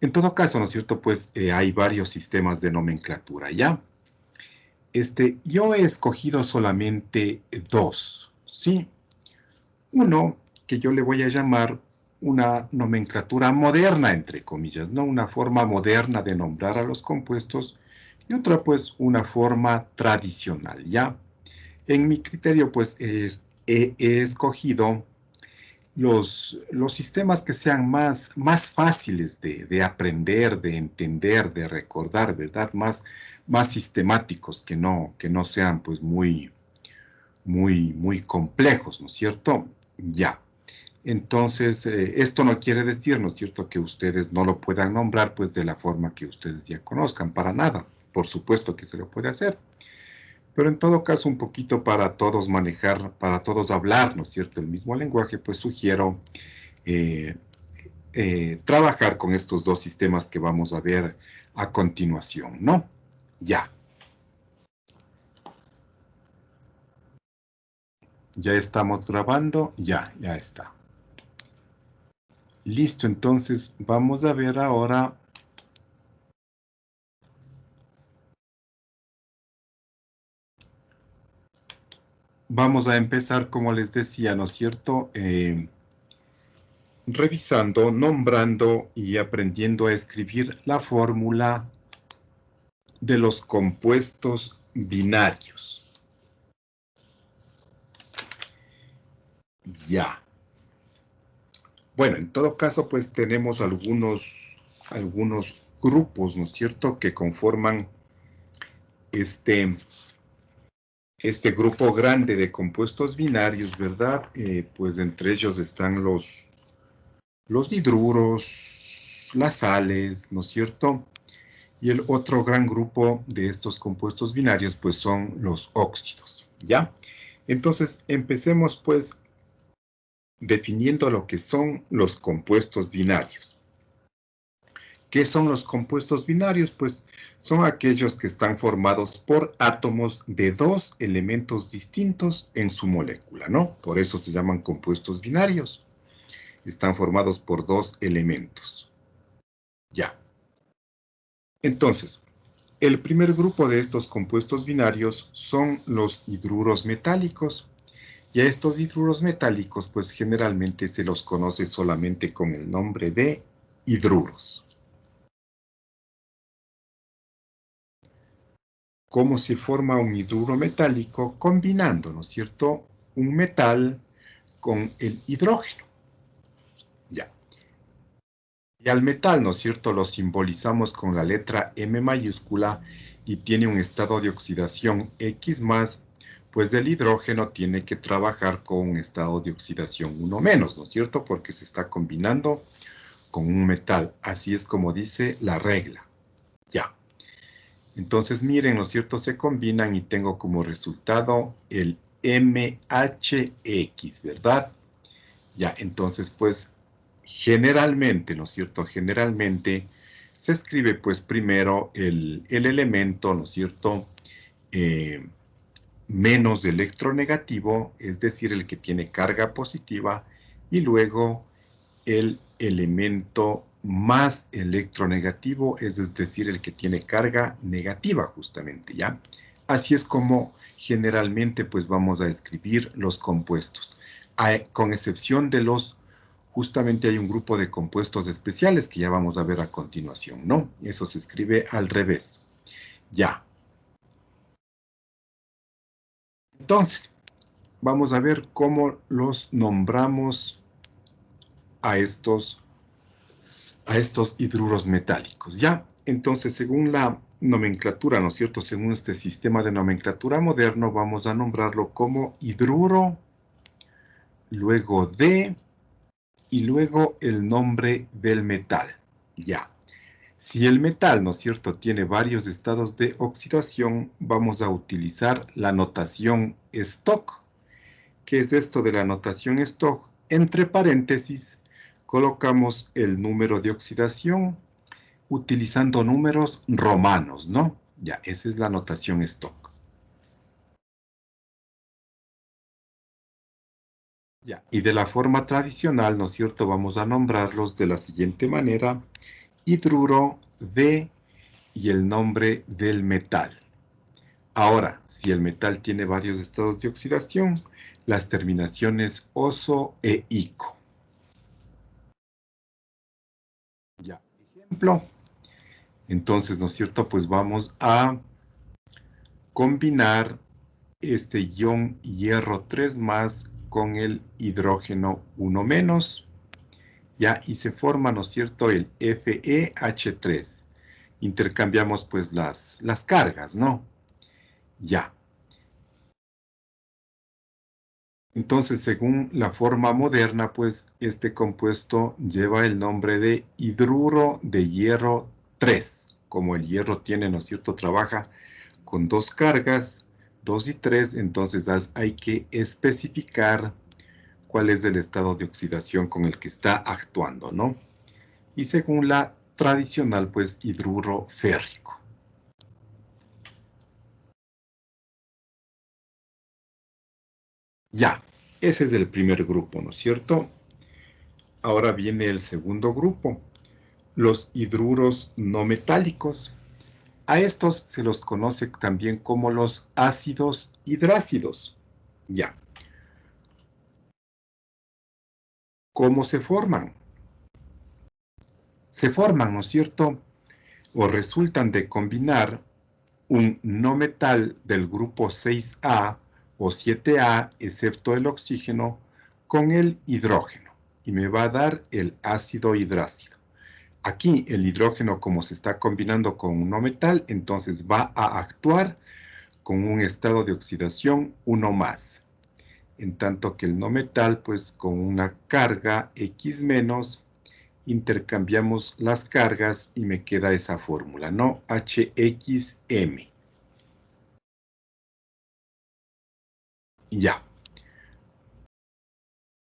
En todo caso, ¿no es cierto? Pues hay varios sistemas de nomenclatura, ¿ya? Yo he escogido solamente dos, ¿sí? Uno que yo le voy a llamar una nomenclatura moderna, entre comillas, ¿no? Una forma moderna de nombrar a los compuestos y otra, pues, una forma tradicional, ¿ya? En mi criterio, pues, he escogido los sistemas que sean más fáciles de aprender, de entender, de recordar, ¿verdad? Más sistemáticos, que no sean, pues, muy complejos, ¿no es cierto? Ya. Entonces, esto no quiere decir, ¿no es cierto?, que ustedes no lo puedan nombrar, pues, de la forma que ustedes ya conozcan, para nada. Por supuesto que se lo puede hacer. Pero en todo caso, un poquito para todos manejar, para todos hablar, ¿no es cierto?, el mismo lenguaje, pues sugiero eh, trabajar con estos dos sistemas que vamos a ver a continuación, ¿no? Ya. Ya estamos grabando. Ya está. Listo, entonces vamos a ver ahora. Vamos a empezar, como les decía, ¿no es cierto? Revisando, nombrando y aprendiendo a escribir la fórmula de los compuestos binarios. Ya. Bueno, en todo caso, pues tenemos algunos grupos, ¿no es cierto?, que conforman este, este grupo grande de compuestos binarios, ¿verdad? Pues entre ellos están los hidruros, las sales, ¿no es cierto? Y el otro gran grupo de estos compuestos binarios, pues son los óxidos, ¿ya? Entonces, empecemos, pues, definiendo lo que son los compuestos binarios. ¿Qué son los compuestos binarios? Pues son aquellos que están formados por átomos de dos elementos distintos en su molécula, ¿no? Por eso se llaman compuestos binarios. Están formados por dos elementos. Ya. Entonces, el primer grupo de estos compuestos binarios son los hidruros metálicos. Y a estos hidruros metálicos, pues generalmente se los conoce solamente con el nombre de hidruros. ¿Cómo se forma un hidruro metálico? Combinando, ¿no es cierto?, un metal con el hidrógeno. Ya. Y al metal, ¿no es cierto?, lo simbolizamos con la letra M mayúscula y tiene un estado de oxidación X+, pues el hidrógeno tiene que trabajar con un estado de oxidación 1 menos, ¿no es cierto?, porque se está combinando con un metal. Así es como dice la regla. Ya. Entonces, miren, ¿no es cierto?, se combinan y tengo como resultado el MHX, ¿verdad? Ya, entonces, pues, generalmente, ¿no es cierto?, generalmente se escribe, pues, primero el elemento, ¿no es cierto?, eh, menos electronegativo, es decir, el que tiene carga positiva, y luego el elemento más electronegativo, es decir, el que tiene carga negativa justamente, ¿ya? Así es como generalmente pues vamos a escribir los compuestos. Con excepción de justamente hay un grupo de compuestos especiales que ya vamos a ver a continuación, ¿no? Eso se escribe al revés. Ya. Entonces, vamos a ver cómo los nombramos a estos hidruros metálicos, ¿ya? Entonces, según la nomenclatura, ¿no es cierto?, según este sistema de nomenclatura moderno, vamos a nombrarlo como hidruro, luego de, y luego el nombre del metal, ¿ya? Si el metal, ¿no es cierto?, tiene varios estados de oxidación, vamos a utilizar la notación Stoch. ¿Qué es esto de la notación Stoch? Entre paréntesis, colocamos el número de oxidación utilizando números romanos, ¿no? Ya, esa es la notación Stoch. Ya, y de la forma tradicional, ¿no es cierto?, vamos a nombrarlos de la siguiente manera: hidruro de y el nombre del metal. Ahora, si el metal tiene varios estados de oxidación, las terminaciones oso e ico. Ya, ejemplo. Entonces, ¿no es cierto? Pues vamos a combinar este ion hierro 3 más con el hidrógeno 1 menos. Ya, y se forma, ¿no es cierto?, el FeH3. Intercambiamos pues las cargas, ¿no? Ya. Entonces, según la forma moderna, pues este compuesto lleva el nombre de hidruro de hierro 3. Como el hierro tiene, ¿no es cierto?, trabaja con dos cargas, 2 y 3, entonces hay que especificar cuál es el estado de oxidación con el que está actuando, ¿no? Y según la tradicional, pues hidruro férrico. Ya, ese es el primer grupo, ¿no es cierto? Ahora viene el segundo grupo, los hidruros no metálicos. A estos se los conoce también como los ácidos hidrácidos. Ya. ¿Cómo se forman? Se forman, ¿no es cierto?, o resultan de combinar un no metal del grupo 6A o 7A, excepto el oxígeno, con el hidrógeno, y me va a dar el ácido hidrácido. Aquí el hidrógeno, como se está combinando con un no metal, entonces va a actuar con un estado de oxidación 1 más. En tanto que el no metal, pues con una carga X menos, intercambiamos las cargas y me queda esa fórmula, ¿no? HXM. Ya.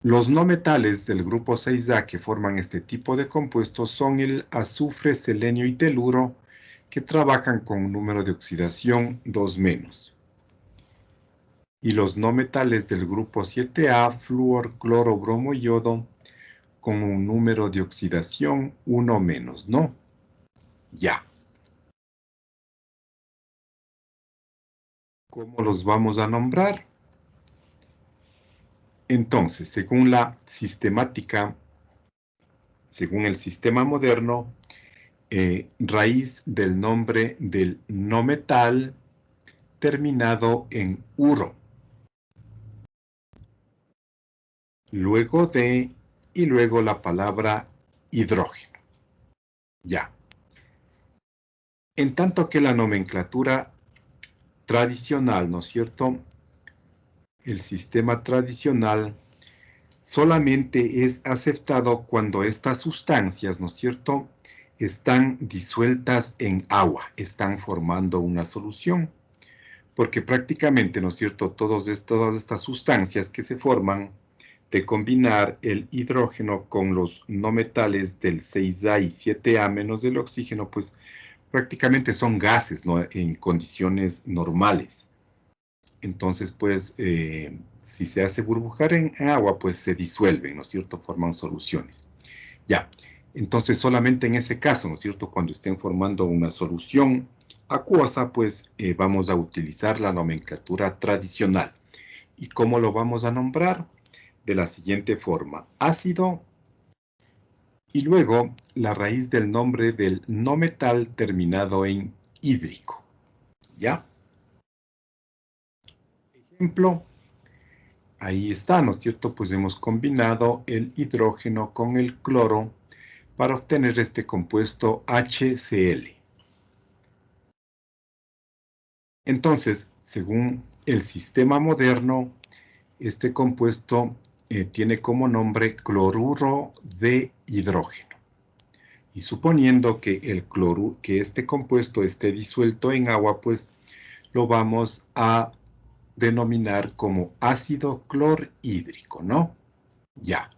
Los no metales del grupo 6A que forman este tipo de compuestos son el azufre, selenio y teluro, que trabajan con un número de oxidación 2 menos. Y los no metales del grupo 7A, flúor, cloro, bromo y yodo, con un número de oxidación 1 menos, ¿no? Ya. ¿Cómo los vamos a nombrar? Entonces, según la sistemática, según el sistema moderno, raíz del nombre del no metal terminado en uro. Luego de, y luego la palabra hidrógeno. Ya. En tanto que la nomenclatura tradicional, ¿no es cierto?, el sistema tradicional solamente es aceptado cuando estas sustancias, ¿no es cierto?, están disueltas en agua, están formando una solución. Porque prácticamente, ¿no es cierto?, todas estas sustancias que se forman de combinar el hidrógeno con los no metales del 6A y 7A menos del oxígeno, pues prácticamente son gases, ¿no?, en condiciones normales. Entonces, pues, si se hace burbujar en agua, pues se disuelven, ¿no es cierto?, forman soluciones. Ya, entonces solamente en ese caso, ¿no es cierto?, cuando estén formando una solución acuosa, pues vamos a utilizar la nomenclatura tradicional. ¿Y cómo lo vamos a nombrar? De la siguiente forma: ácido, y luego la raíz del nombre del no metal terminado en hídrico. ¿Ya? Ejemplo, ahí está, ¿no es cierto? Pues hemos combinado el hidrógeno con el cloro para obtener este compuesto HCl. Entonces, según el sistema moderno, este compuesto tiene como nombre cloruro de hidrógeno. Y suponiendo que que este compuesto esté disuelto en agua, pues lo vamos a denominar como ácido clorhídrico, ¿no? Ya.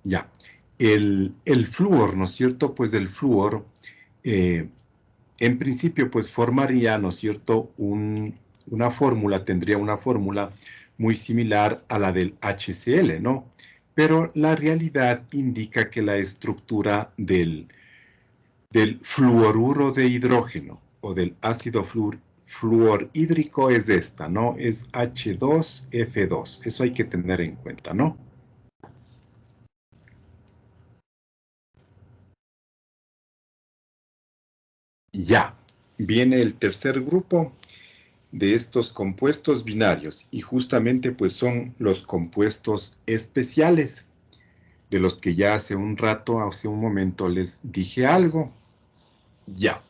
Ya. El flúor, ¿no es cierto? Pues el flúor, en principio, pues formaría, ¿no es cierto?, una fórmula, tendría una fórmula muy similar a la del HCl, ¿no? Pero la realidad indica que la estructura del fluoruro de hidrógeno o del ácido fluorhídrico es esta, ¿no? Es H2F2. Eso hay que tener en cuenta, ¿no? Ya, viene el tercer grupo de estos compuestos binarios y justamente pues son los compuestos especiales de los que ya hace un rato, hace un momento les dije algo. Ya.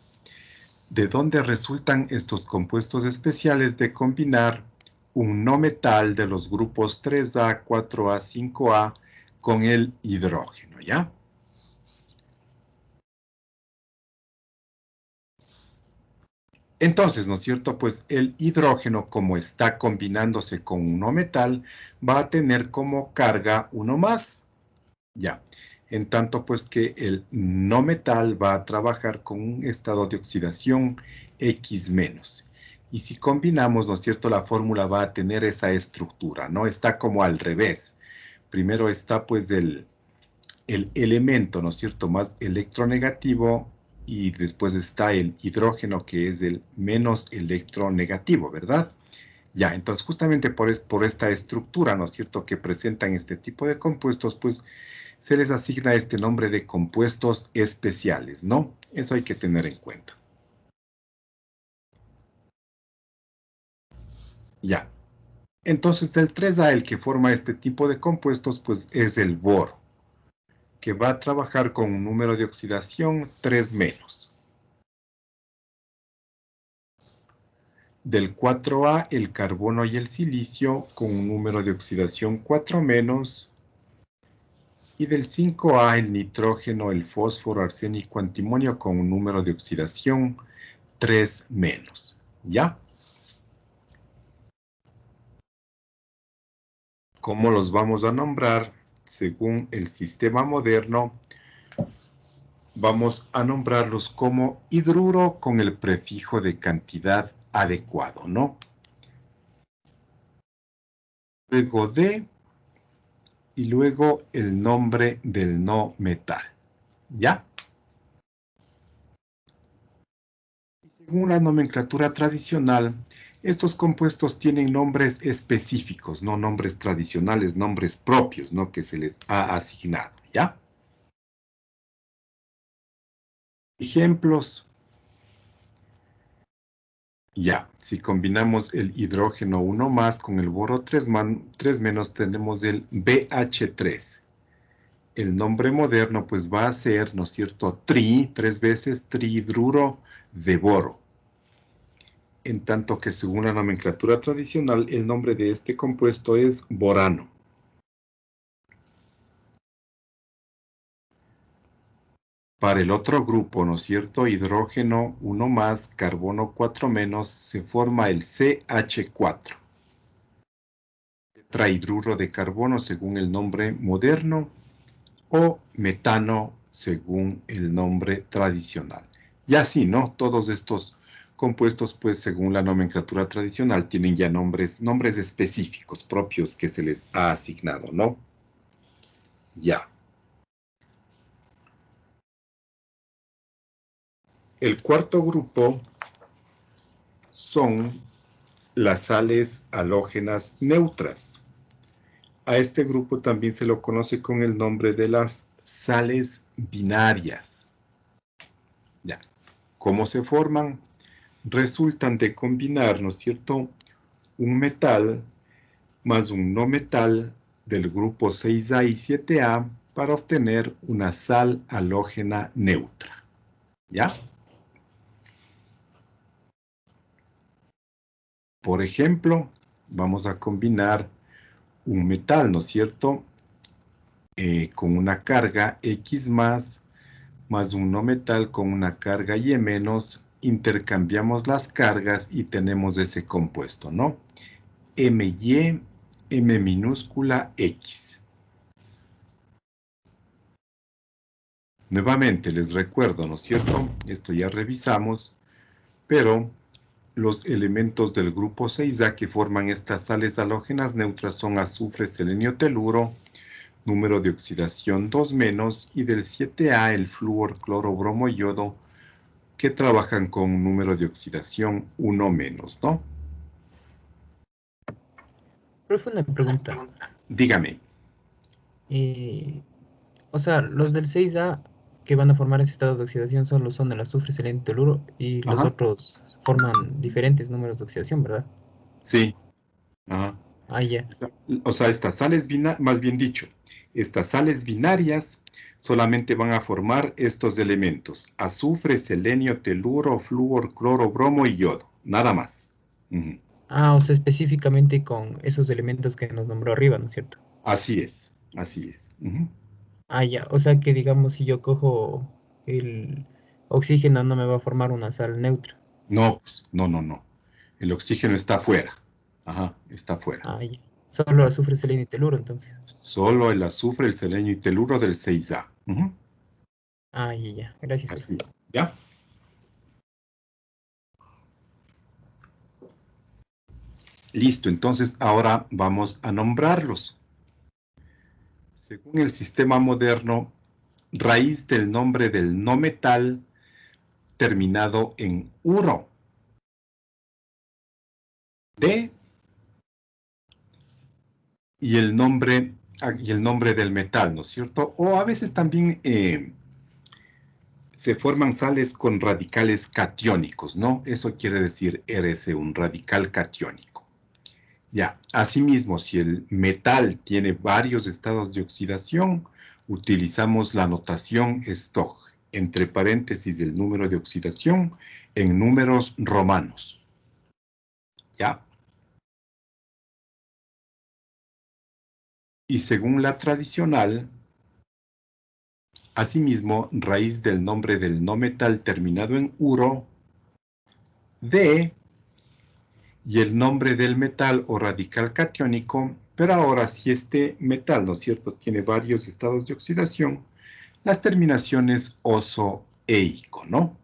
¿De dónde resultan estos compuestos especiales de combinar un no metal de los grupos 3A, 4A, 5A con el hidrógeno, ¿ya? Entonces, ¿no es cierto? Pues el hidrógeno, como está combinándose con un no metal, va a tener como carga uno más, ¿ya? En tanto, pues que el no metal va a trabajar con un estado de oxidación X menos. Y si combinamos, ¿no es cierto? La fórmula va a tener esa estructura, ¿no? Está como al revés. Primero está pues el elemento, ¿no es cierto? Más electronegativo y después está el hidrógeno que es el menos electronegativo, ¿verdad? Ya, entonces justamente por esta estructura, ¿no es cierto? Que presentan este tipo de compuestos, pues se les asigna este nombre de compuestos especiales, ¿no? Eso hay que tener en cuenta. Ya. Entonces, del 3A, el que forma este tipo de compuestos, pues es el boro, que va a trabajar con un número de oxidación 3 menos. Del 4A, el carbono y el silicio con un número de oxidación 4 menos. Y del 5A, el nitrógeno, el fósforo, arsénico, antimonio con un número de oxidación 3 menos. ¿Ya? ¿Cómo los vamos a nombrar? Según el sistema moderno, vamos a nombrarlos como hidruro con el prefijo de cantidad adecuado, ¿no? Luego de, y luego el nombre del no metal, ¿ya? Según la nomenclatura tradicional, estos compuestos tienen nombres específicos, no nombres tradicionales, nombres propios, ¿no? Que se les ha asignado, ¿ya? Ejemplos. Ya, si combinamos el hidrógeno 1 más con el boro 3 menos, tenemos el BH3. El nombre moderno pues va a ser, ¿no es cierto?, 3 veces trihidruro de boro. En tanto que según la nomenclatura tradicional, el nombre de este compuesto es borano. Para el otro grupo, ¿no es cierto?, hidrógeno 1 más, carbono 4 menos, se forma el CH4. Tetrahidruro de carbono según el nombre moderno o metano según el nombre tradicional. Y así, ¿no? Todos estos compuestos, pues según la nomenclatura tradicional, tienen ya nombres específicos propios que se les ha asignado, ¿no? Ya. El cuarto grupo son las sales halógenas neutras. A este grupo también se lo conoce con el nombre de las sales binarias. Ya. ¿Cómo se forman? Resultan de combinar, ¿no es cierto?, un metal más un no metal del grupo 6A y 7A para obtener una sal halógena neutra. ¿Ya? Por ejemplo, vamos a combinar un metal, ¿no es cierto?, con una carga X más un no metal con una carga Y menos, intercambiamos las cargas y tenemos ese compuesto, ¿no? MY, M minúscula X. Nuevamente les recuerdo, ¿no es cierto? Esto ya revisamos, pero los elementos del grupo 6A que forman estas sales halógenas neutras son azufre, selenio, teluro, número de oxidación 2-, y del 7A el flúor, cloro, bromo y yodo, que trabajan con un número de oxidación 1-, ¿no? Profe, una pregunta. Dígame. O sea, los del 6A que van a formar ese estado de oxidación solo son el azufre, selenio y teluro, y los Ajá. otros forman diferentes números de oxidación, ¿verdad? Sí. Ajá. Ah, ya. O sea, estas sales binarias, más bien dicho, estas sales binarias solamente van a formar estos elementos: azufre, selenio, teluro, flúor, cloro, bromo y yodo. Nada más. Ujú. Ah, o sea, específicamente con esos elementos que nos nombró arriba, ¿no es cierto? Así es, así es. Ujú. Ah, ya. O sea que, digamos, si yo cojo el oxígeno, no me va a formar una sal neutra. No, pues, no, no, no. El oxígeno está afuera. Ajá, está afuera. Ah, ya. Solo azufre, selenio y teluro, entonces. Solo el azufre, el selenio y teluro del 6A. Ujú. Ah, ya, ya. Gracias, profe. Así es. ¿Ya? Listo, entonces ahora vamos a nombrarlos. Según el sistema moderno, raíz del nombre del no metal terminado en uro. De y el nombre del metal, ¿no es cierto? O a veces también se forman sales con radicales catiónicos, ¿no? Eso quiere decir RC, un radical catiónico. Ya, asimismo, si el metal tiene varios estados de oxidación, utilizamos la notación Stokh, entre paréntesis del número de oxidación, en números romanos. ¿Ya? Y según la tradicional, asimismo, raíz del nombre del no metal terminado en uro, de, y el nombre del metal o radical catiónico, pero ahora si este metal, ¿no es cierto?, tiene varios estados de oxidación, las terminaciones oso e ico, ¿no?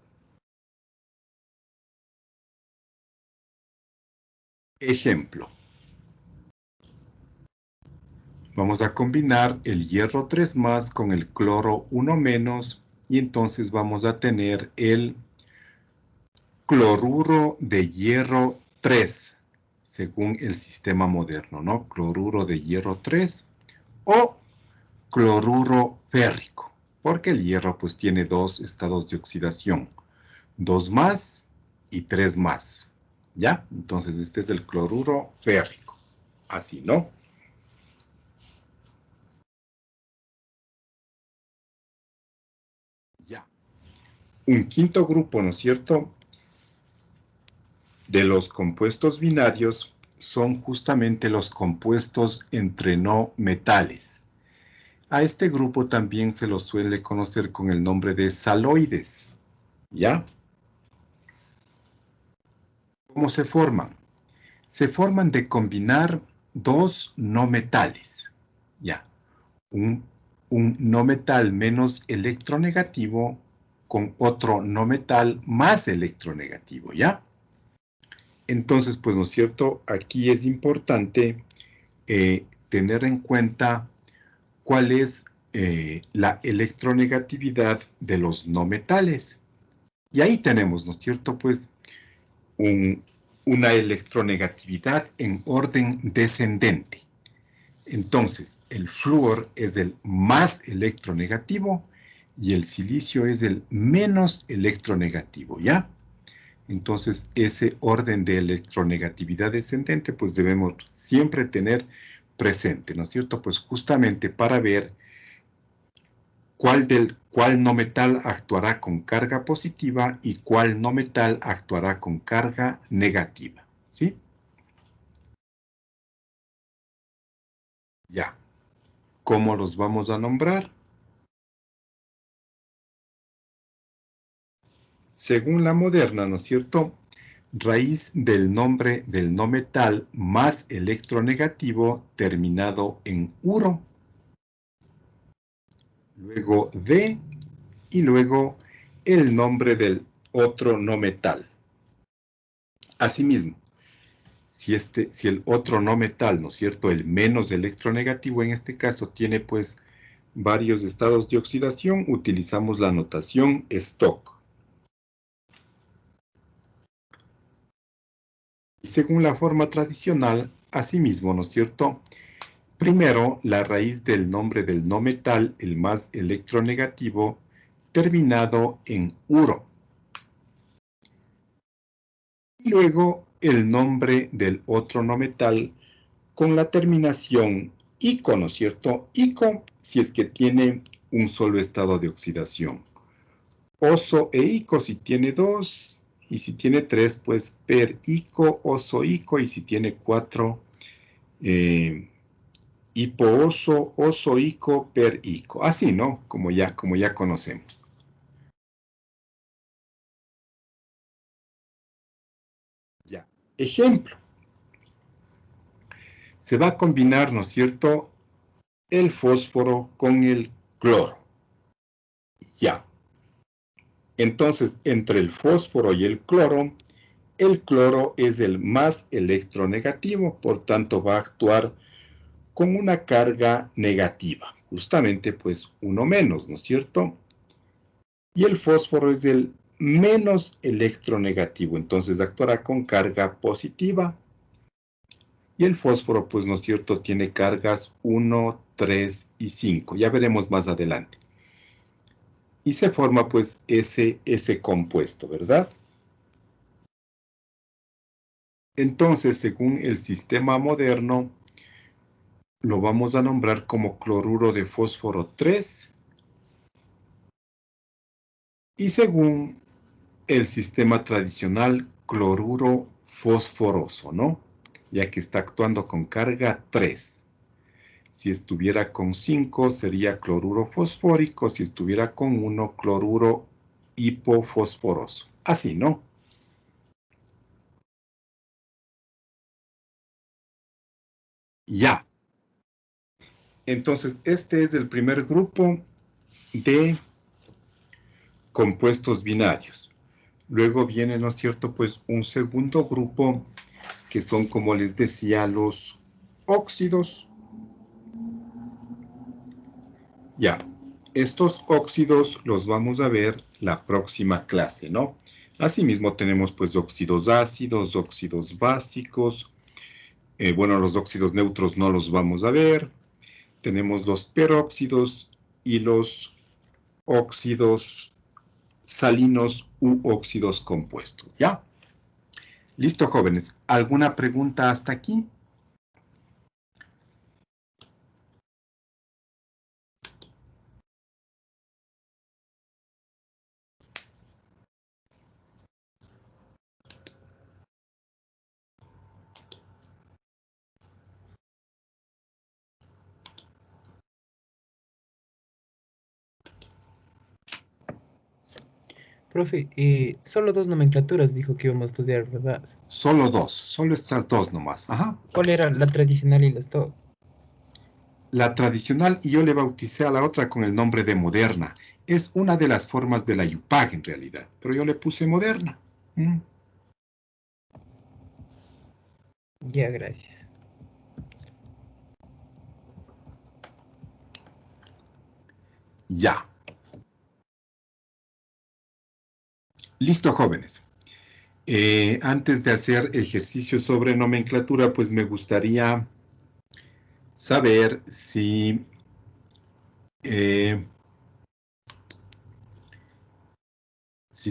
Ejemplo. Vamos a combinar el hierro 3+ con el cloro 1- y entonces vamos a tener el cloruro de hierro 3, según el sistema moderno, ¿no? Cloruro de hierro 3 o cloruro férrico, porque el hierro pues tiene dos estados de oxidación, 2+ y 3+, ¿ya? Entonces este es el cloruro férrico, así, ¿no? Ya. Un quinto grupo, ¿no es cierto?, de los compuestos binarios son justamente los compuestos entre no metales. A este grupo también se lo suele conocer con el nombre de saloides, ¿ya? ¿Cómo se forman? Se forman de combinar dos no metales, ¿ya? Un, un no metal menos electronegativo con otro no metal más electronegativo, ¿ya? Entonces, pues, ¿no es cierto? Aquí es importante tener en cuenta cuál es la electronegatividad de los no metales. Y ahí tenemos, ¿no es cierto? Pues una electronegatividad en orden descendente. Entonces, el flúor es el más electronegativo y el silicio es el menos electronegativo, ¿ya? Entonces, ese orden de electronegatividad descendente, pues debemos siempre tener presente, ¿no es cierto? Pues justamente para ver cuál no metal actuará con carga positiva y cuál no metal actuará con carga negativa, ¿sí? Ya. ¿Cómo los vamos a nombrar? Según la moderna, ¿no es cierto?, raíz del nombre del no metal más electronegativo terminado en uro, luego de, y luego el nombre del otro no metal. Asimismo, si el otro no metal, ¿no es cierto?, el menos electronegativo en este caso, tiene pues varios estados de oxidación, utilizamos la notación Stock. Y según la forma tradicional, asimismo, ¿no es cierto?, primero, la raíz del nombre del no metal, el más electronegativo, terminado en uro. Luego, el nombre del otro no metal con la terminación ico, ¿no es cierto? Ico, si es que tiene un solo estado de oxidación. Oso e ico si tiene dos, y si tiene tres, pues per ico, oso, ico, y si tiene cuatro, hipooso, oso, ico, per ico. Así, ¿no? Como ya conocemos. Ya. Ejemplo. Se va a combinar, ¿no es cierto?, el fósforo con el cloro. Ya. Entonces, entre el fósforo y el cloro es el más electronegativo, por tanto va a actuar con una carga negativa. Justamente, pues, uno menos, ¿no es cierto? Y el fósforo es el menos electronegativo, entonces actuará con carga positiva. Y el fósforo, pues, ¿no es cierto?, tiene cargas 1, 3 y 5. Ya veremos más adelante. Y se forma, pues, ese compuesto, ¿verdad? Entonces, según el sistema moderno, lo vamos a nombrar como cloruro de fósforo 3. Y según el sistema tradicional, cloruro fosforoso, ¿no? Ya que está actuando con carga 3. Si estuviera con 5 sería cloruro fosfórico, si estuviera con 1, cloruro hipofosforoso. Así, ¿no? Ya. Entonces, este es el primer grupo de compuestos binarios. Luego viene, ¿no es cierto?, pues un segundo grupo que son, como les decía, los óxidos. Ya, estos óxidos los vamos a ver la próxima clase, ¿no? Asimismo tenemos pues óxidos ácidos, óxidos básicos. Bueno, los óxidos neutros no los vamos a ver. Tenemos los peróxidos y los óxidos salinos u óxidos compuestos, ¿ya? Listo, jóvenes. ¿Alguna pregunta hasta aquí? Profe, solo dos nomenclaturas dijo que íbamos a estudiar, ¿verdad? Solo dos, solo estas dos nomás. Ajá. ¿Cuál era la tradicional y las dos? La tradicional, y yo le bauticé a la otra con el nombre de moderna. Es una de las formas de la IUPAC en realidad, pero yo le puse moderna. Ya, gracias. Ya. Listo, jóvenes. Antes de hacer ejercicio sobre nomenclatura, pues me gustaría saber si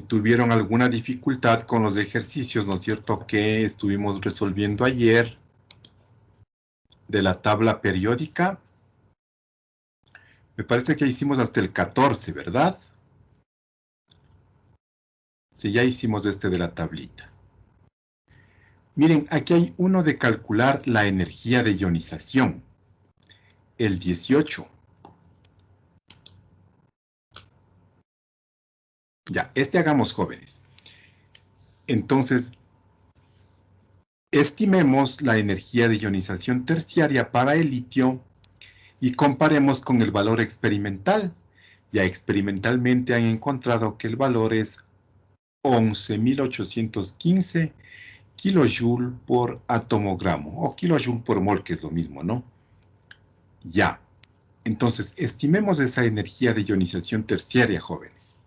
tuvieron alguna dificultad con los ejercicios, ¿no es cierto?, que estuvimos resolviendo ayer de la tabla periódica. Me parece que hicimos hasta el 14, ¿verdad? Sí, ya hicimos este de la tablita. Miren, aquí hay uno de calcular la energía de ionización. El 18. Ya, hagamos, jóvenes. Entonces, estimemos la energía de ionización terciaria para el litio y comparemos con el valor experimental. Ya experimentalmente han encontrado que el valor es 11.815 kilojoule por atomogramo, o kilojoule por mol, que es lo mismo, ¿no? Ya. Entonces, estimemos esa energía de ionización terciaria, jóvenes.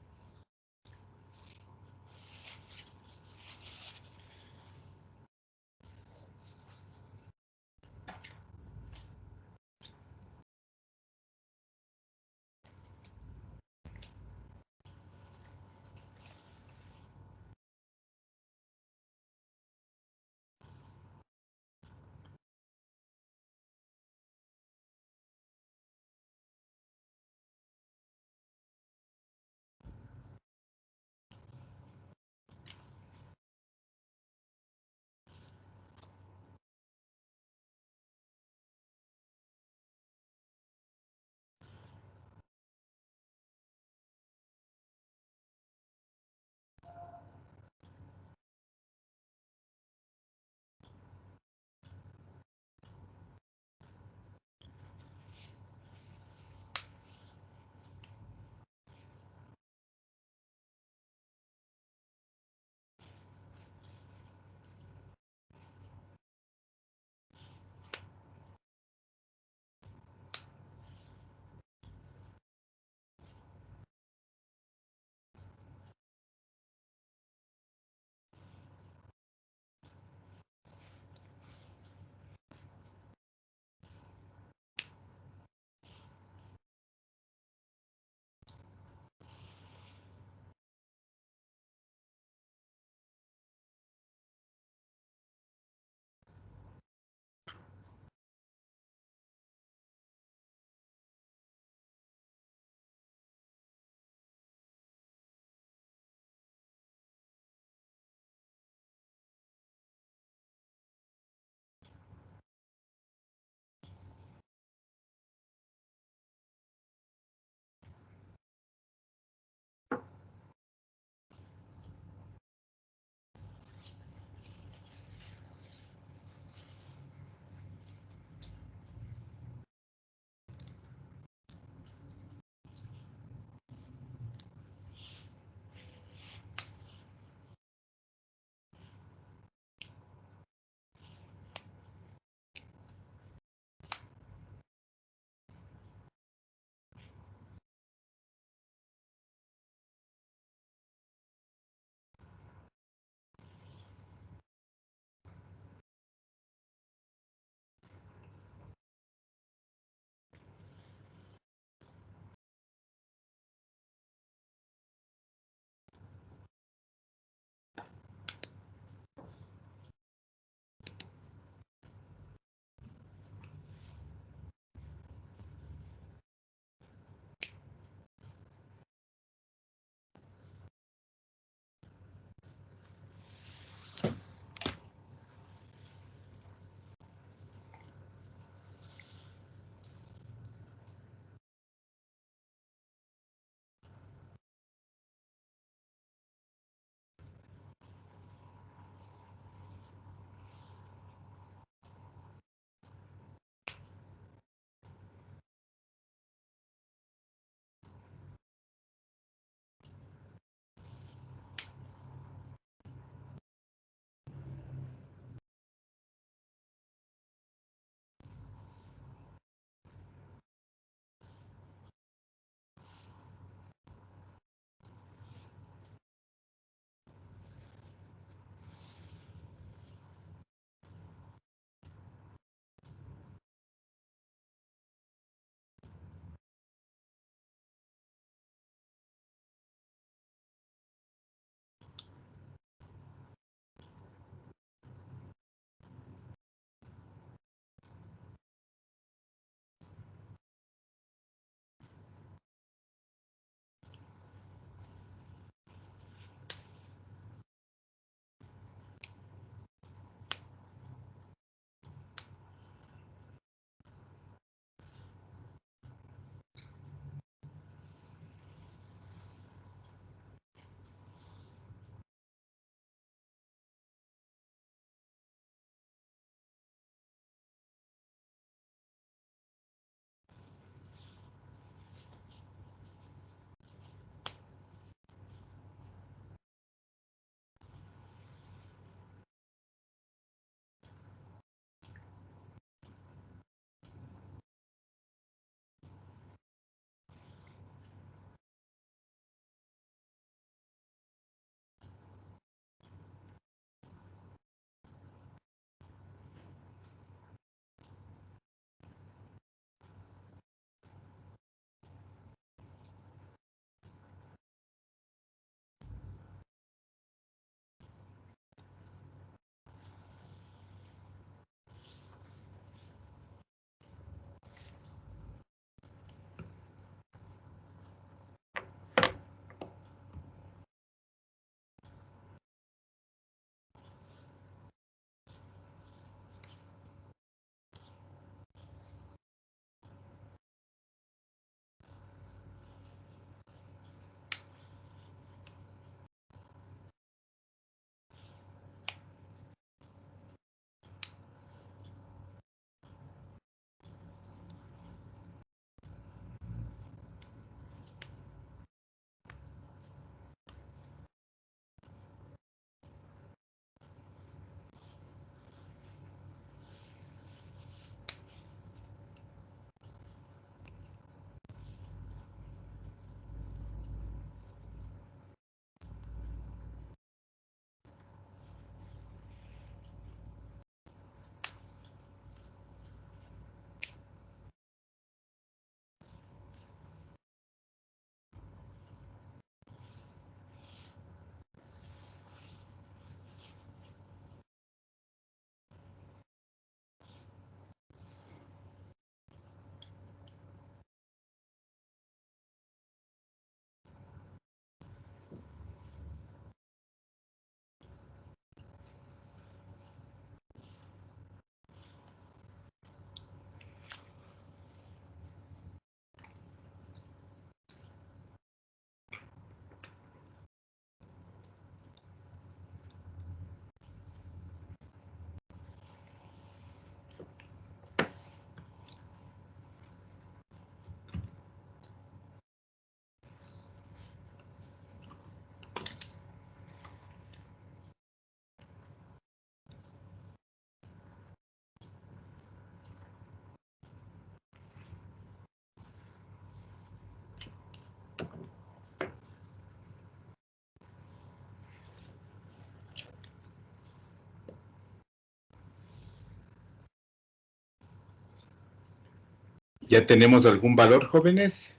¿Ya tenemos algún valor, jóvenes?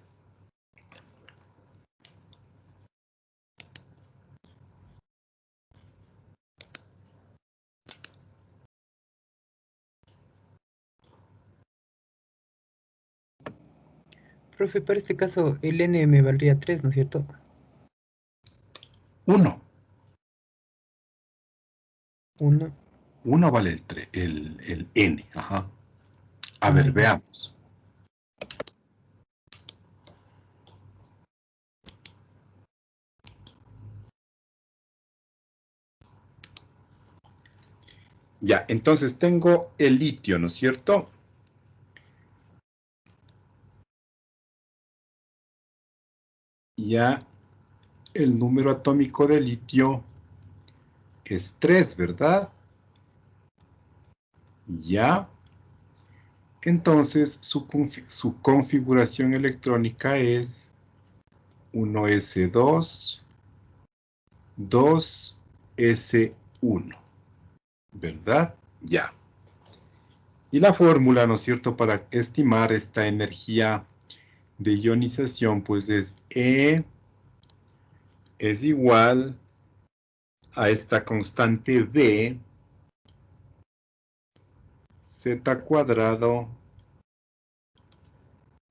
Profe, para este caso, el n me valdría 3, ¿no es cierto? 1. 1. 1 vale el n. Ajá. A Ah, ver, ya. veamos. Ya, entonces tengo el litio, ¿no es cierto? Ya, el número atómico de litio es 3, ¿verdad? Ya. Entonces, su configuración electrónica es 1s2, 2s1, ¿verdad? Ya. Y la fórmula, ¿no es cierto?, para estimar esta energía de ionización, pues es E es igual a esta constante B, Z cuadrado,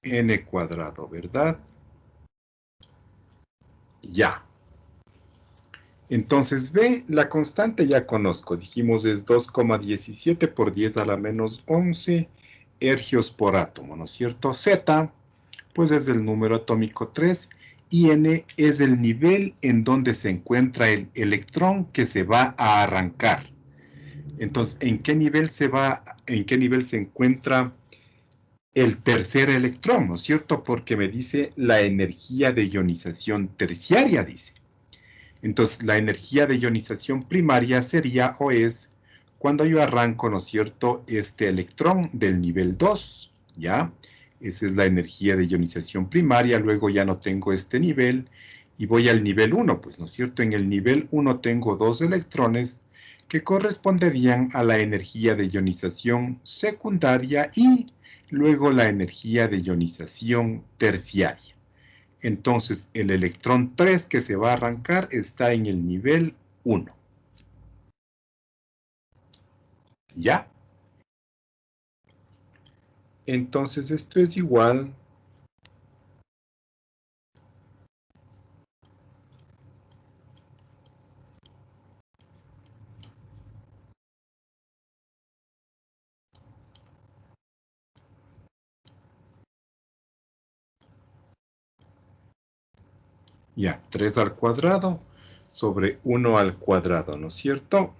N cuadrado, ¿verdad? Ya. Entonces B, la constante ya conozco, dijimos es 2,17 por 10 a la menos 11 ergios por átomo, ¿no es cierto? Z, pues es el número atómico 3 y N es el nivel en donde se encuentra el electrón que se va a arrancar. Entonces, ¿en qué nivel se encuentra el tercer electrón, ¿no es cierto? Porque me dice la energía de ionización terciaria, dice. Entonces, la energía de ionización primaria sería o es cuando yo arranco, ¿no es cierto?, este electrón del nivel 2, ¿ya? Esa es la energía de ionización primaria, luego ya no tengo este nivel y voy al nivel 1, pues, ¿no es cierto? En el nivel 1 tengo 2 electrones que corresponderían a la energía de ionización secundaria y luego la energía de ionización terciaria. Entonces, el electrón 3 que se va a arrancar está en el nivel 1. ¿Ya? Entonces, esto es igual ya 3 al cuadrado sobre 1 al cuadrado, ¿no es cierto?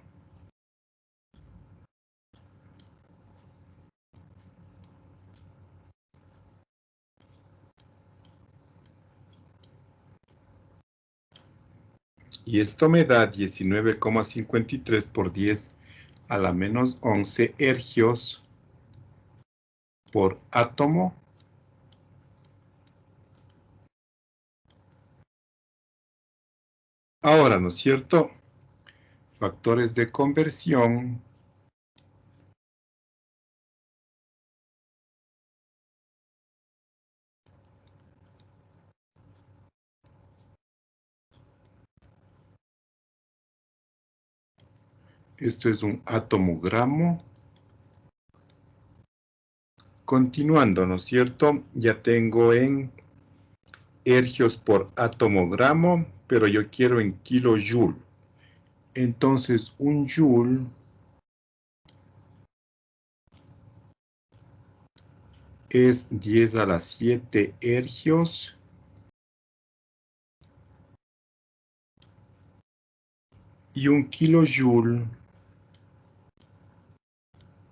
Y esto me da 19,53 por 10 a la menos 11 ergios por átomo. Ahora, ¿no es cierto? Factores de conversión. Esto es un atomogramo. Continuando, ¿no es cierto? Ya tengo en ergios por atomogramo, pero yo quiero en kilojoule. Entonces, un joule es 10 a la 7 ergios. Y un kilojoule,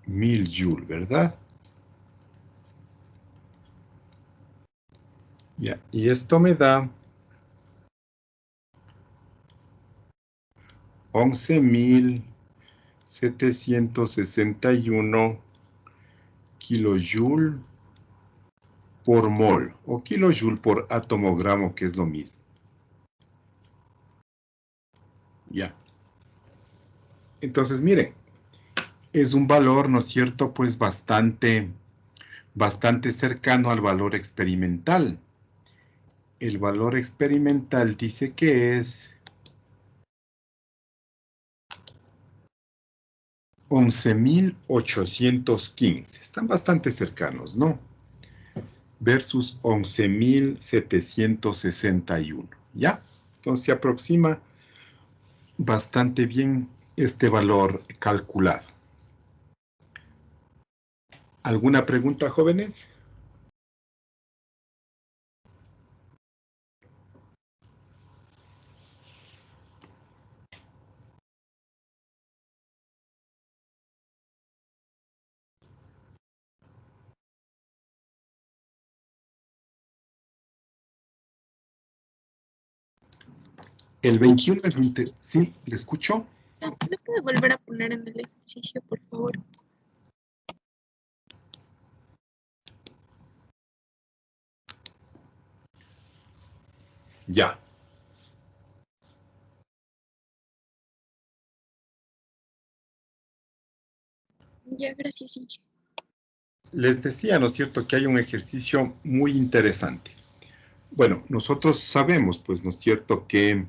1000 joule, ¿verdad? Ya, y esto me da 11.761 kilojoule por mol, o kilojoule por atomogramo, que es lo mismo. Ya. Entonces, miren, es un valor, ¿no es cierto?, pues bastante bastante cercano al valor experimental. El valor experimental dice que es 11.815. Están bastante cercanos, ¿no? Versus 11.761. ¿Ya? Entonces se aproxima bastante bien este valor calculado. ¿Alguna pregunta, jóvenes? El 21 es... ¿Sí? ¿Le escucho? ¿Me puede volver a poner en el ejercicio, por favor? Ya. Ya, gracias, Inge. Les decía, ¿no es cierto?, que hay un ejercicio muy interesante. Bueno, nosotros sabemos, pues, ¿no es cierto?, que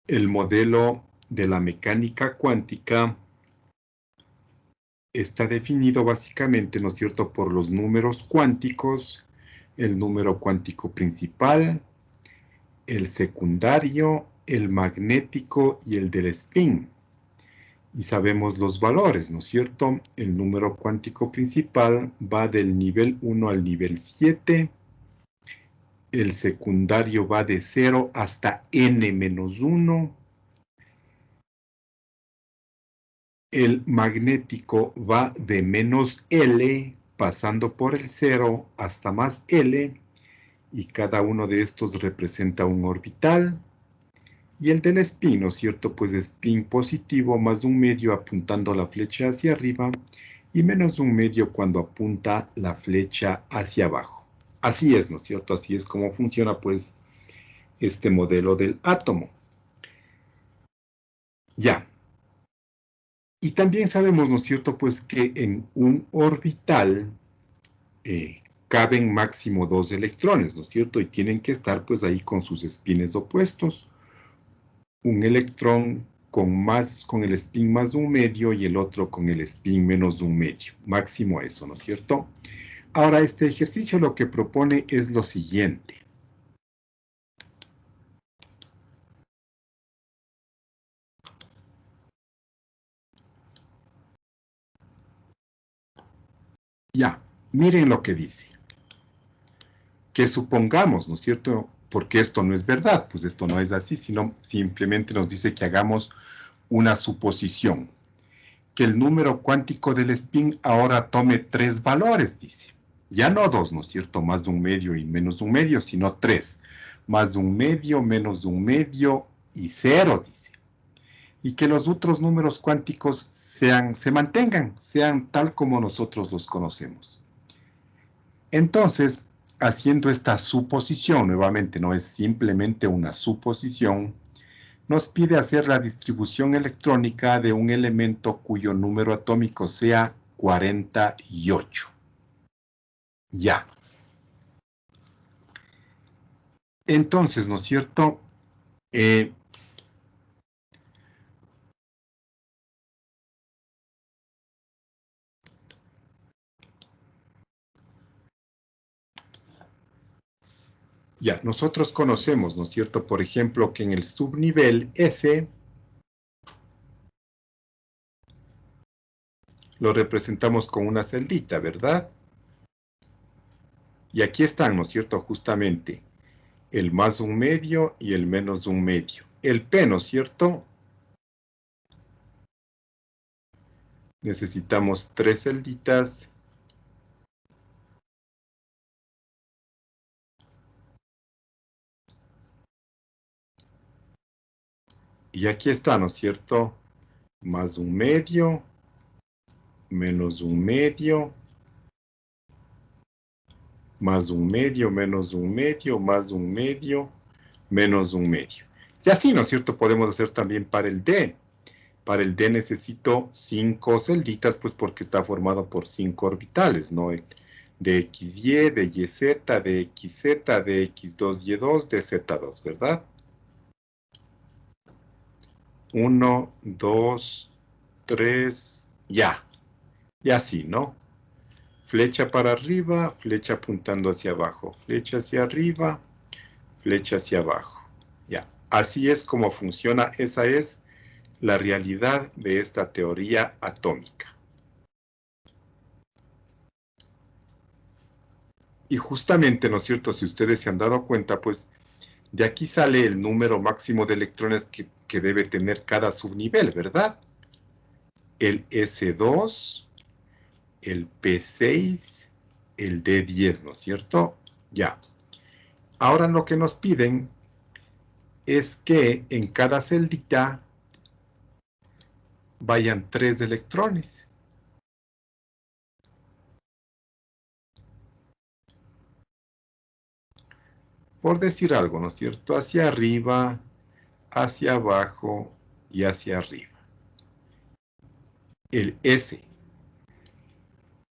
el modelo de la mecánica cuántica está definido básicamente, ¿no es cierto?, por los números cuánticos, el número cuántico principal, el secundario, el magnético y el del spin. Y sabemos los valores, ¿no es cierto? El número cuántico principal va del nivel 1 al nivel 7. El secundario va de 0 hasta n-1. El magnético va de menos L, pasando por el 0 hasta más L. Y cada uno de estos representa un orbital. Y el del spin, ¿no es cierto? Pues spin positivo más un medio apuntando la flecha hacia arriba y menos un medio cuando apunta la flecha hacia abajo. Así es, ¿no es cierto? Así es como funciona, pues, este modelo del átomo. Ya. Y también sabemos, ¿no es cierto? Pues que en un orbital caben máximo 2 electrones, ¿no es cierto? Y tienen que estar, pues, ahí con sus espines opuestos. Un electrón con el spin más de un medio y el otro con el spin menos de un medio. Máximo eso, ¿no es cierto? Ahora, este ejercicio lo que propone es lo siguiente. Ya, miren lo que dice. Que supongamos, ¿no es cierto? Porque esto no es verdad, pues esto no es así, sino simplemente nos dice que hagamos una suposición. Que el número cuántico del spin ahora tome 3 valores, dice. Ya no 2, ¿no es cierto? Más de un medio y menos de un medio, sino 3. Más de un medio, menos de un medio y 0, dice. Y que los otros números cuánticos se mantengan, sean tal como nosotros los conocemos. Entonces, haciendo esta suposición, nuevamente no es simplemente una suposición, nos pide hacer la distribución electrónica de un elemento cuyo número atómico sea 48. Ya. Entonces, ¿no es cierto? Ya, nosotros conocemos, ¿no es cierto? Por ejemplo, que en el subnivel S lo representamos con una celdita, ¿verdad? Y aquí están, ¿no es cierto? Justamente el más de un medio y el menos de un medio. El P, ¿no es cierto? Necesitamos 3 celditas. Y aquí está, ¿no es cierto? Más un medio, menos un medio, más un medio, menos un medio, más un medio, menos un medio. Y así, ¿no es cierto? Podemos hacer también para el D. Para el D necesito 5 celditas, pues porque está formado por 5 orbitales, ¿no? De XY, de YZ, de XZ, de X2Y2, de Z2, ¿verdad? 1, 2, 3, ya. Y así, ¿no? Flecha para arriba, flecha apuntando hacia abajo. Flecha hacia arriba, flecha hacia abajo. Ya. Así es como funciona. Esa es la realidad de esta teoría atómica. Y justamente, ¿no es cierto? Si ustedes se han dado cuenta, pues de aquí sale el número máximo de electrones que debe tener cada subnivel, ¿verdad? El S2, el P6, el D10, ¿no es cierto? Ya. Ahora lo que nos piden es que en cada celdita vayan 3 electrones. Por decir algo, ¿no es cierto? Hacia arriba, hacia abajo y hacia arriba. El S,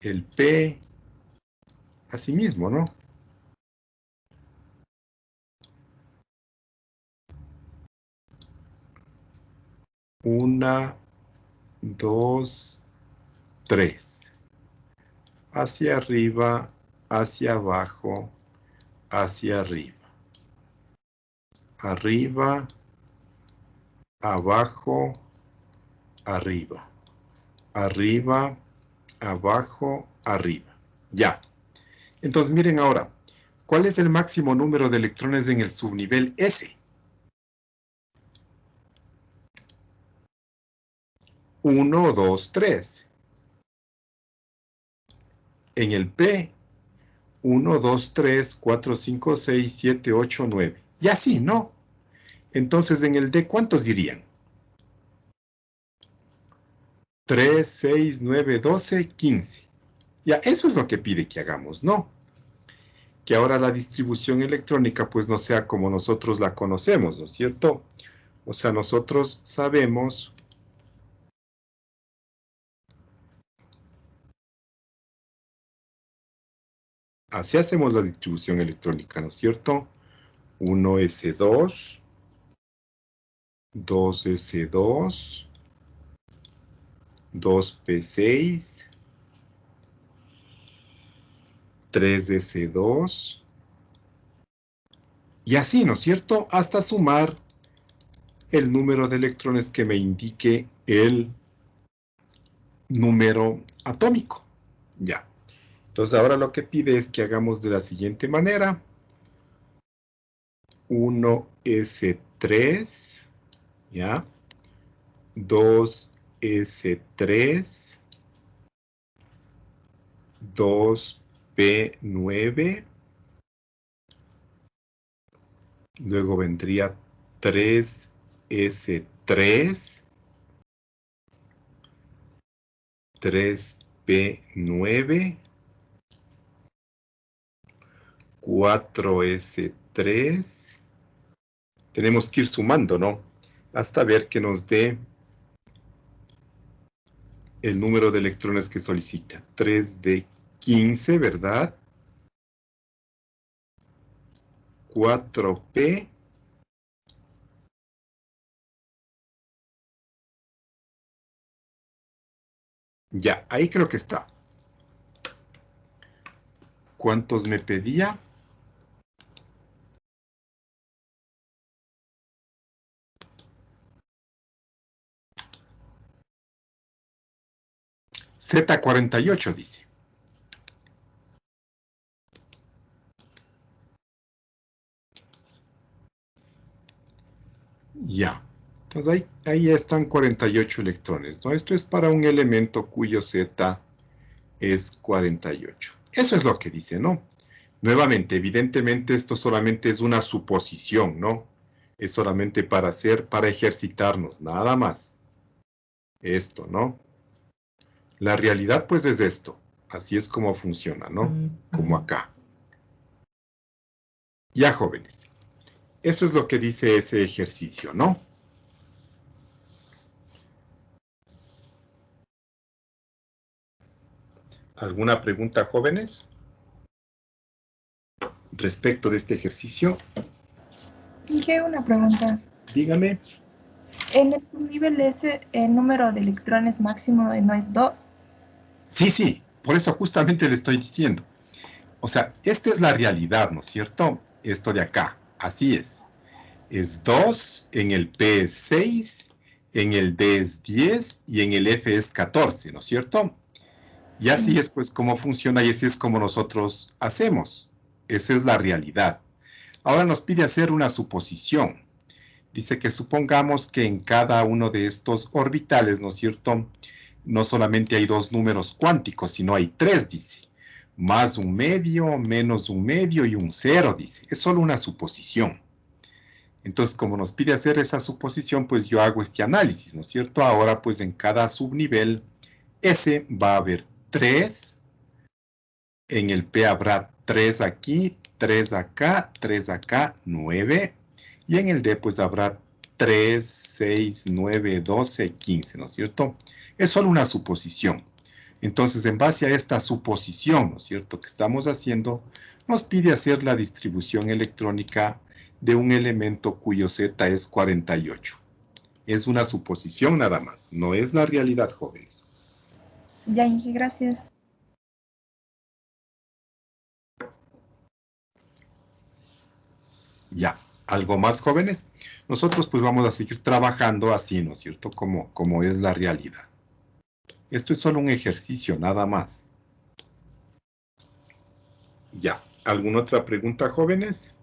el P, así mismo, ¿no? Una, dos, tres. Hacia arriba, hacia abajo, hacia arriba. Arriba, abajo, arriba. Arriba, abajo, arriba. Ya. Entonces miren ahora, ¿cuál es el máximo número de electrones en el subnivel S? 1, 2, 3. En el P, 1, 2, 3, 4, 5, 6, 7, 8, 9. Y así, ¿no? Entonces en el D, ¿cuántos dirían? 3, 6, 9, 12, 15. Ya, eso es lo que pide que hagamos, ¿no? Que ahora la distribución electrónica pues no sea como nosotros la conocemos, ¿no es cierto? O sea, nosotros sabemos así hacemos la distribución electrónica, ¿no es cierto? 1s2, 2s2, 2p6, 3s2, y así, ¿no es cierto? Hasta sumar el número de electrones que me indique el número atómico. Ya. Entonces ahora lo que pide es que hagamos de la siguiente manera. 1s3, ¿ya? 2s3, 2p9, luego vendría 3s3, 3p9, 4s3. Tenemos que ir sumando, ¿no? Hasta ver que nos dé el número de electrones que solicita. 3d15, ¿verdad? 4p. Ya, ahí creo que está. ¿Cuántos me pedía? Z48 dice. Ya. Entonces ahí están 48 electrones, ¿no? Esto es para un elemento cuyo Z es 48. Eso es lo que dice, ¿no? Nuevamente, evidentemente esto solamente es una suposición, ¿no? Es solamente para ejercitarnos, nada más. Esto, ¿no? La realidad, pues, es esto. Así es como funciona, ¿no? Como acá. Ya, jóvenes. Eso es lo que dice ese ejercicio, ¿no? ¿Alguna pregunta, jóvenes? Respecto de este ejercicio, Dije una pregunta. dígame. En el subnivel S, el número de electrones máximo no es 2. Sí, por eso justamente le estoy diciendo. O sea, esta es la realidad, ¿no es cierto? Esto de acá, así es. Es 2, en el P es 6, en el D es 10 y en el F es 14, ¿no es cierto? Y así es pues como funciona y así es como nosotros hacemos. Esa es la realidad. Ahora nos pide hacer una suposición. Dice que supongamos que en cada uno de estos orbitales, ¿no es cierto?, no solamente hay dos números cuánticos, sino hay tres, dice. Más un medio, menos un medio y un cero, dice. Es solo una suposición. Entonces, como nos pide hacer esa suposición, pues yo hago este análisis, ¿no es cierto? Ahora, pues en cada subnivel S va a haber 3. En el P habrá 3 aquí, 3 acá, 9. Y en el D, pues habrá 3, 6, 9, 12, 15, ¿no es cierto? Es solo una suposición. Entonces, en base a esta suposición, ¿no es cierto?, que estamos haciendo, nos pide hacer la distribución electrónica de un elemento cuyo Z es 48. Es una suposición nada más, no es la realidad, jóvenes. Ya dije, gracias. Ya, ¿algo más, jóvenes? Nosotros pues vamos a seguir trabajando así, ¿no es cierto?, como es la realidad. Esto es solo un ejercicio, nada más. Ya, ¿alguna otra pregunta, jóvenes?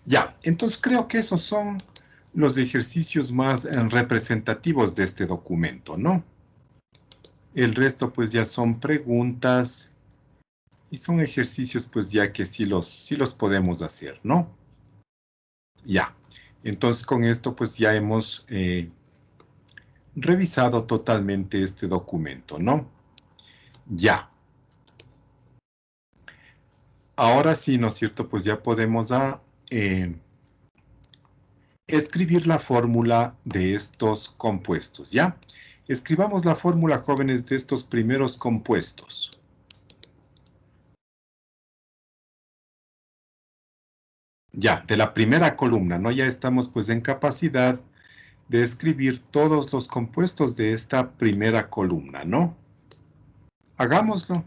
Ya, entonces creo que esos son los ejercicios más representativos de este documento, ¿no? El resto pues ya son preguntas y son ejercicios pues ya que sí los podemos hacer, ¿no? Ya, entonces con esto pues ya hemos revisado totalmente este documento, ¿no? Ya. Ahora sí, ¿no es cierto? Pues ya podemos escribir la fórmula de estos compuestos, ¿ya? Escribamos la fórmula, jóvenes, de estos primeros compuestos. Ya, de la primera columna, ¿no? Ya estamos pues en capacidad de escribir todos los compuestos de esta primera columna, ¿no? Hagámoslo.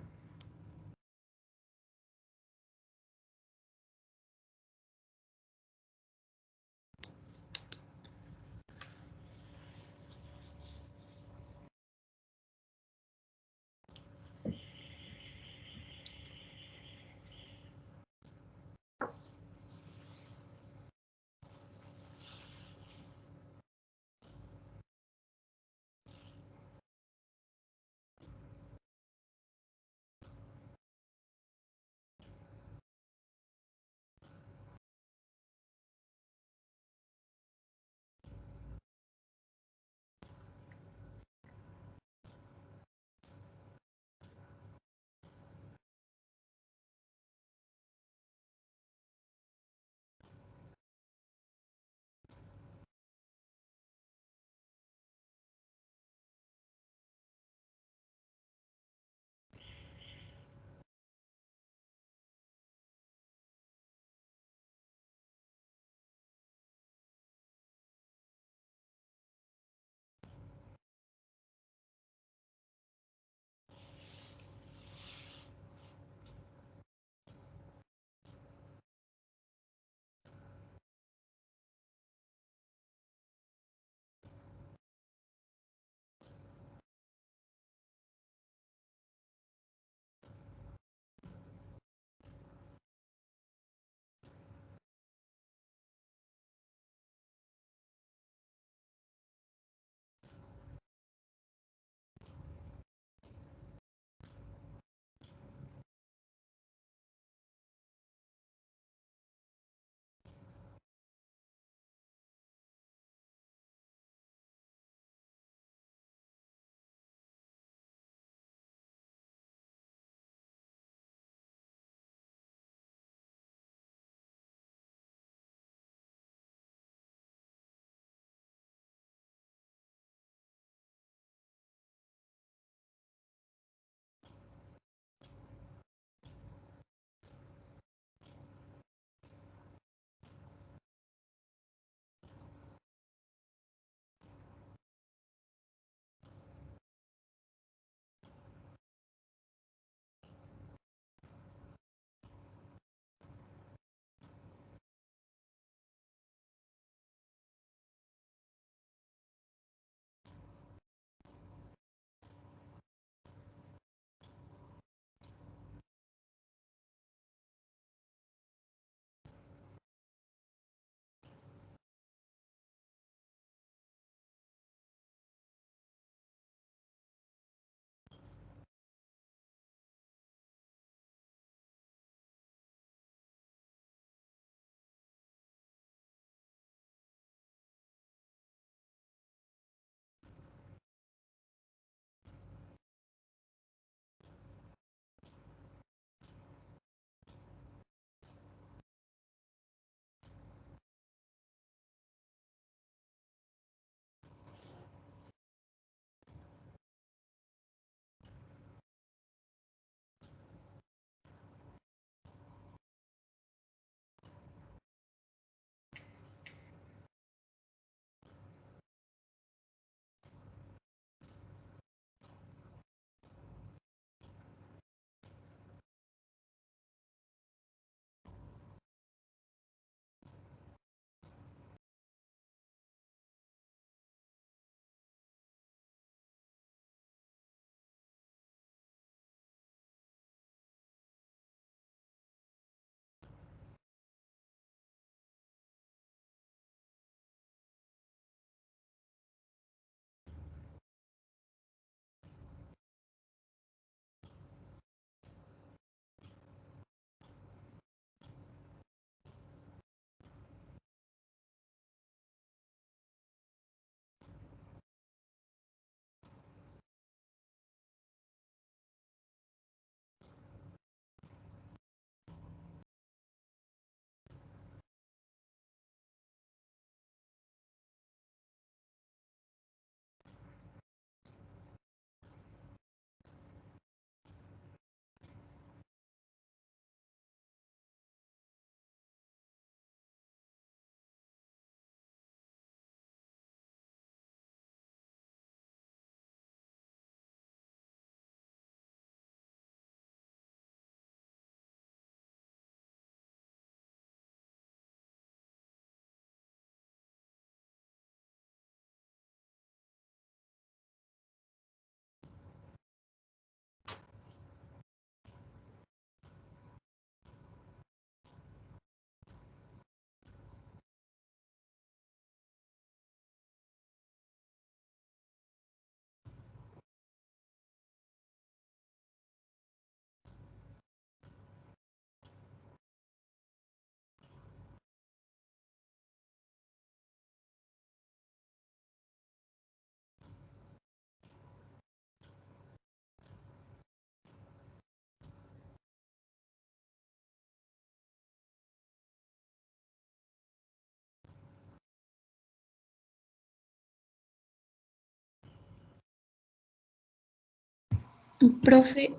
Profe,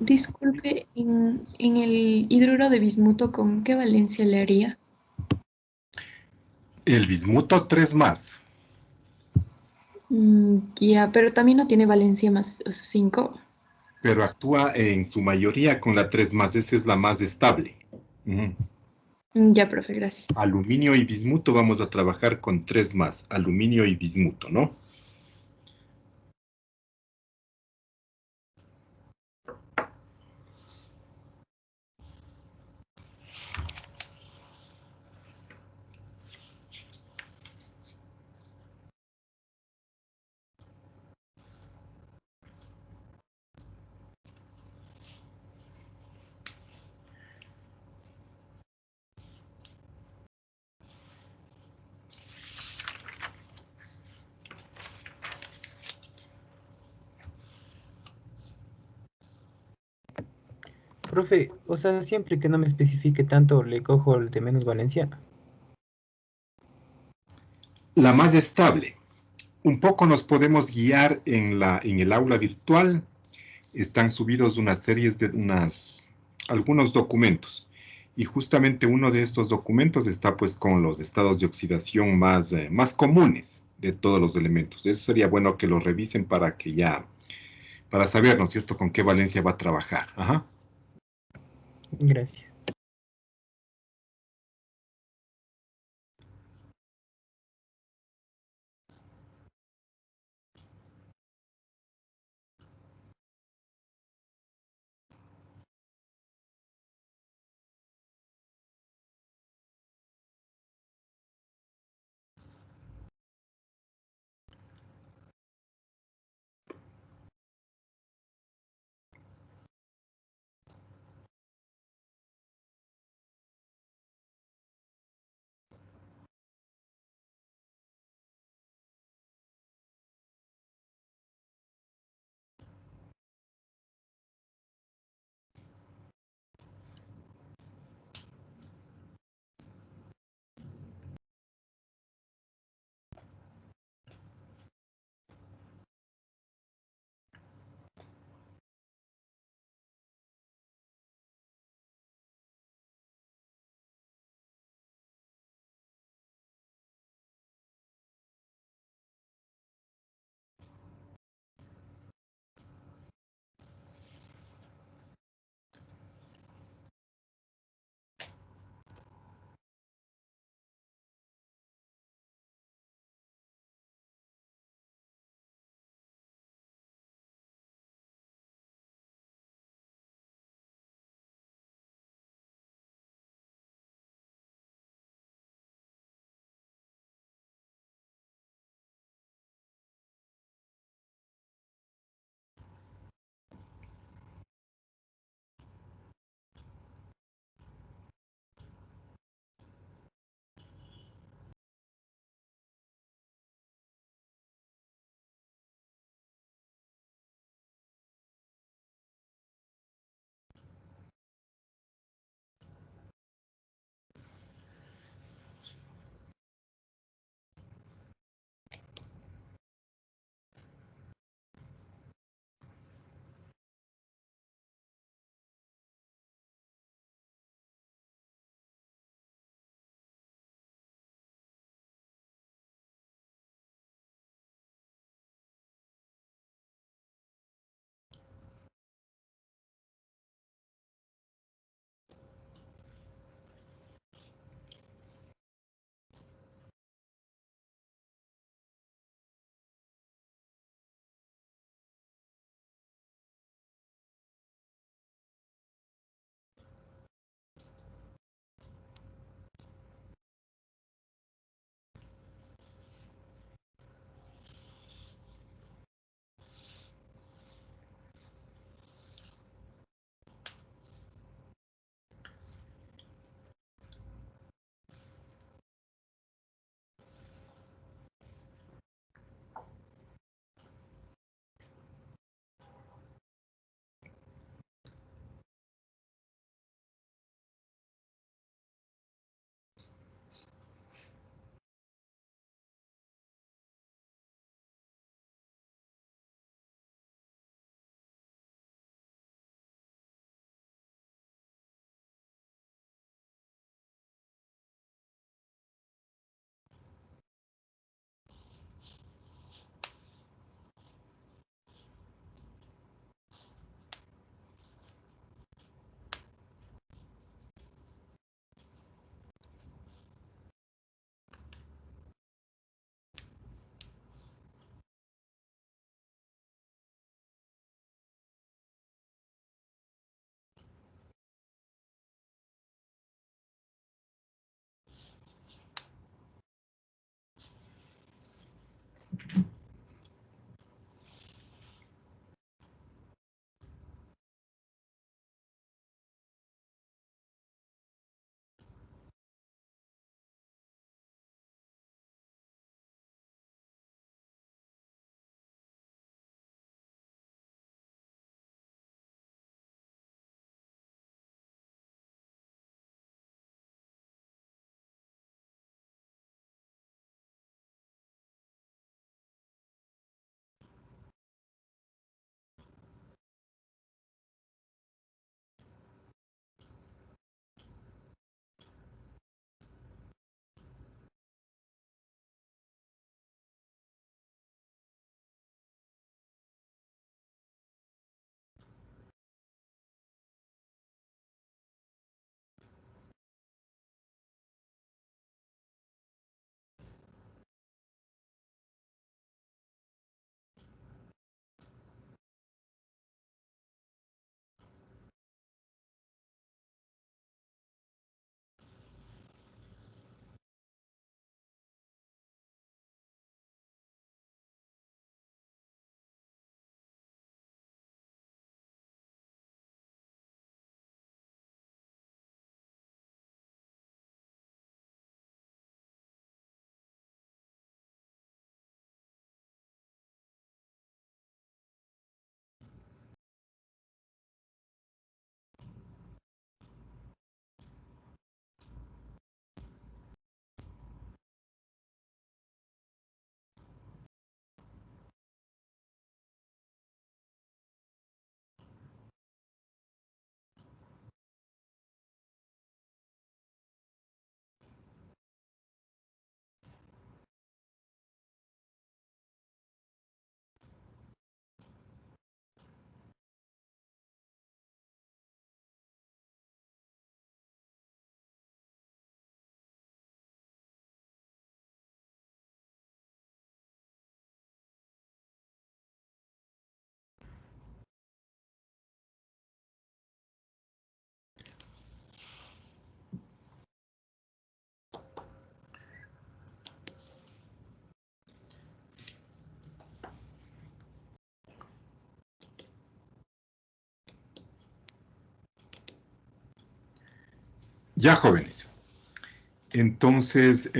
disculpe, en el hidruro de bismuto, ¿con qué valencia le haría? El bismuto 3 más. Ya, pero también no tiene valencia más 5. Pero actúa en su mayoría con la 3 más. Esa es la más estable. Ujú. Ya, profe, gracias. Aluminio y bismuto vamos a trabajar con 3 más. Aluminio y bismuto, ¿no? Profe, o sea, siempre que no me especifique tanto, le cojo el de menos valencia. La más estable. Un poco nos podemos guiar en el aula virtual. Están subidos unas series de algunos documentos. Y justamente uno de estos documentos está pues con los estados de oxidación más comunes de todos los elementos. Eso sería bueno que lo revisen para saber, ¿no es cierto?, con qué valencia va a trabajar. Ajá. Gracias. Ya, jóvenes. Entonces,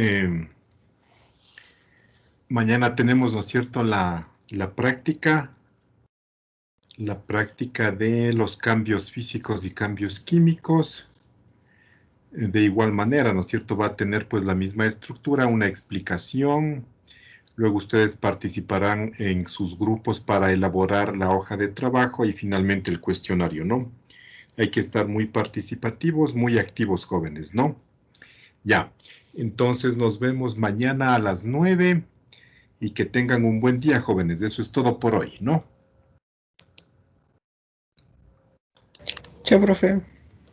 mañana tenemos, ¿no es cierto?, la práctica de los cambios físicos y cambios químicos. De igual manera, ¿no es cierto?, va a tener pues la misma estructura, una explicación. Luego ustedes participarán en sus grupos para elaborar la hoja de trabajo y finalmente el cuestionario, ¿no? Hay que estar muy participativos, muy activos, jóvenes, ¿no? Ya, entonces nos vemos mañana a las 9 y que tengan un buen día, jóvenes. Eso es todo por hoy, ¿no? Chao, profe.